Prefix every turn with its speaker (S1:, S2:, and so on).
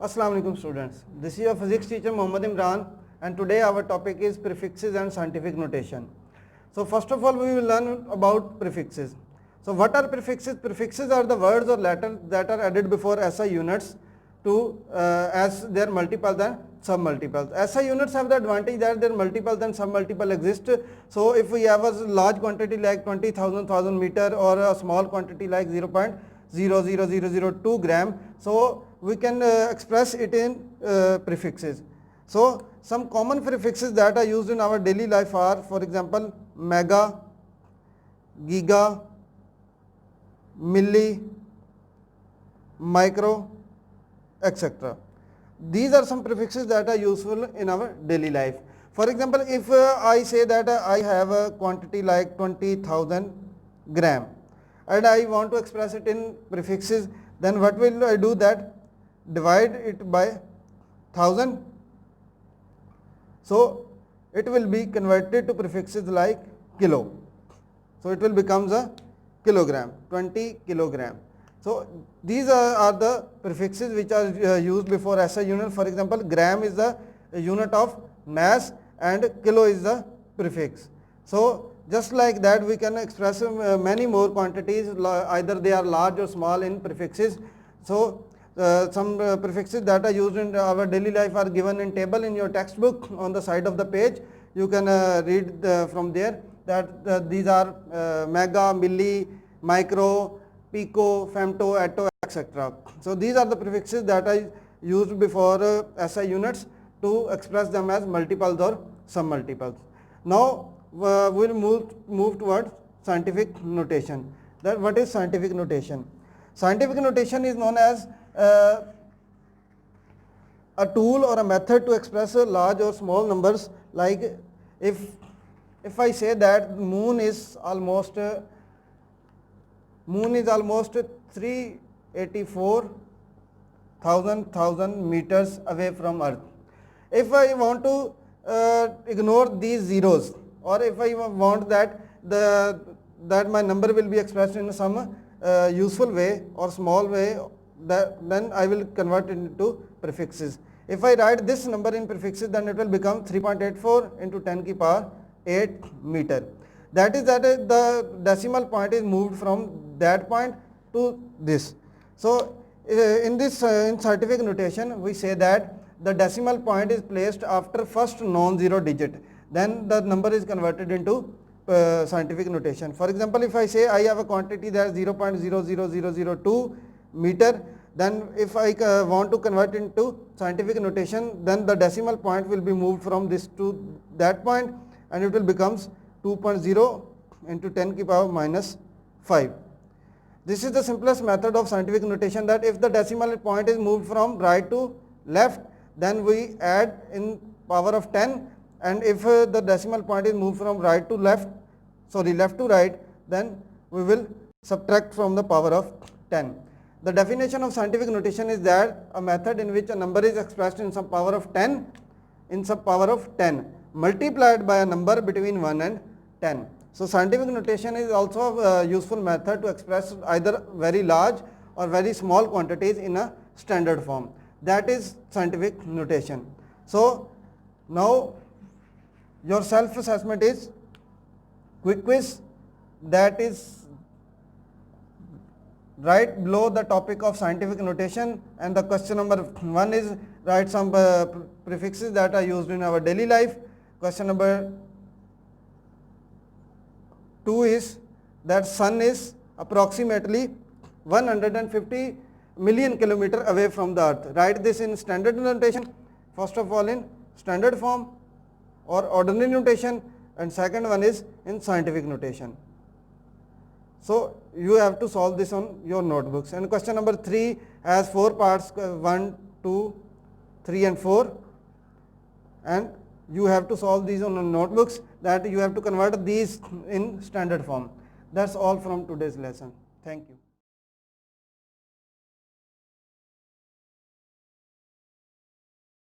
S1: Assalamu alaikum students. This is your physics teacher Mohammad Imran, and today our topic is prefixes and scientific notation. So first of all we will learn about prefixes. So what are prefixes? Prefixes are the words or letters that are added before SI units to as their multiples and submultiples. SI units have the advantage that their multiples and submultiple exist. So if we have a large quantity like 20,000 meter or a small quantity like 0.00002 gram, so we can express it in prefixes. So some common prefixes that are used in our daily life are, for example, mega, giga, milli, micro, etc. These are some prefixes that are useful in our daily life. For example, if I say that I have a quantity like 20,000 gram and I want to express it in prefixes, then what will I do? That divide it by 1000. So it will be converted to prefixes like kilo. So it will become a kilogram, 20 kilogram. So these are the prefixes which are used before SI unit. For example, gram is the unit of mass and kilo is the prefix. So just like that we can express many more quantities, either they are large or small, in prefixes. So some prefixes that are used in our daily life are given in table in your textbook on the side of the page. You can read from there that these are mega, milli, micro, pico, femto, atto, etc. So these are the prefixes that are used before SI units to express them as multiples or submultiples. Now we will move towards scientific notation. That what is scientific notation? Scientific notation is known as a tool or a method to express large or small numbers. Like if I say that moon is almost 384,000 meters away from Earth. If I want to ignore these zeros, or if I want that that my number will be expressed in some useful way or small way, then I will convert it into prefixes. If I write this number in prefixes, then it will become 3.84 into 10 ki power 8 meter. That is that the decimal point is moved from that point to this. So in this in scientific notation we say that the decimal point is placed after first non-zero digit, then the number is converted into scientific notation. For example, if I say I have a quantity that is 0.00002 meter, then if I want to convert into scientific notation, then the decimal point will be moved from this to that point and it will becomes 2.0 into 10 ki power minus 5. This is the simplest method of scientific notation, that if the decimal point is moved from right to left, then we add in power of 10, and if the decimal point is moved from left to right, then we will subtract from the power of 10. The definition of scientific notation is that a method in which a number is expressed in some power of 10 multiplied by a number between 1 and 10. So scientific notation is also a useful method to express either very large or very small quantities in a standard form. That is scientific notation. So now your self-assessment is quick quiz, that is right below the topic of scientific notation, and the question number 1 is write some prefixes that are used in our daily life. Question number 2 is that sun is approximately 150 million kilometer away from the earth. Write this in standard notation, first of all in standard form or ordinary notation, and second one is in scientific notation. So you have to solve this on your notebooks. And question number 3 has 4 parts, 1, 2, 3 and 4, and you have to solve these on notebooks, that you have to convert these in standard form. That's all from today's lesson. Thank you.